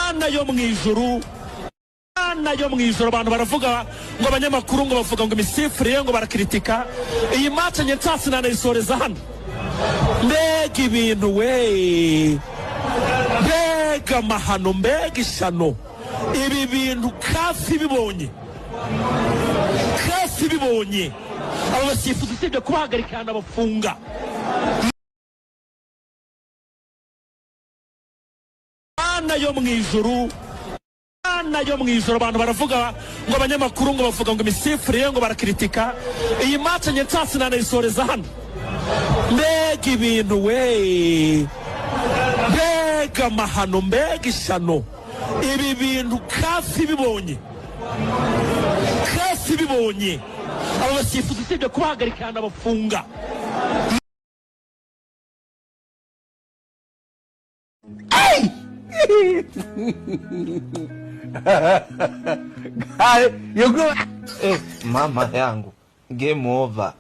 Mana yo mwijuru, Mana yo mwijuru. Abantu baravuga ngo abanyamakuru ngo bavuga ngo imisifurire ngo barakritika. Iyi match nyentasi nanayisoreza hano. Mbega ibintu we, mbega mahano, mbega ishano. Ibi bintu kasi bibonye, kasi bibonye. Abo basifuzi usibye kubahagarikana bafunga. Mana yo mwijuru, Mana yo mwijuru. Abantu baravuga ngo abanyamakuru ngo bavuga ngo imisifurire ngo barakritika. Iyi match nyentasi nanayisoreza hano. Mbega ibintu we, mbega mahano, mbega ishano. Ibi bintu kasi bibonye, kasi bibonye. Abo basifuzi usibye kubahagarikana bafunga. You go. Mama yangu, game over.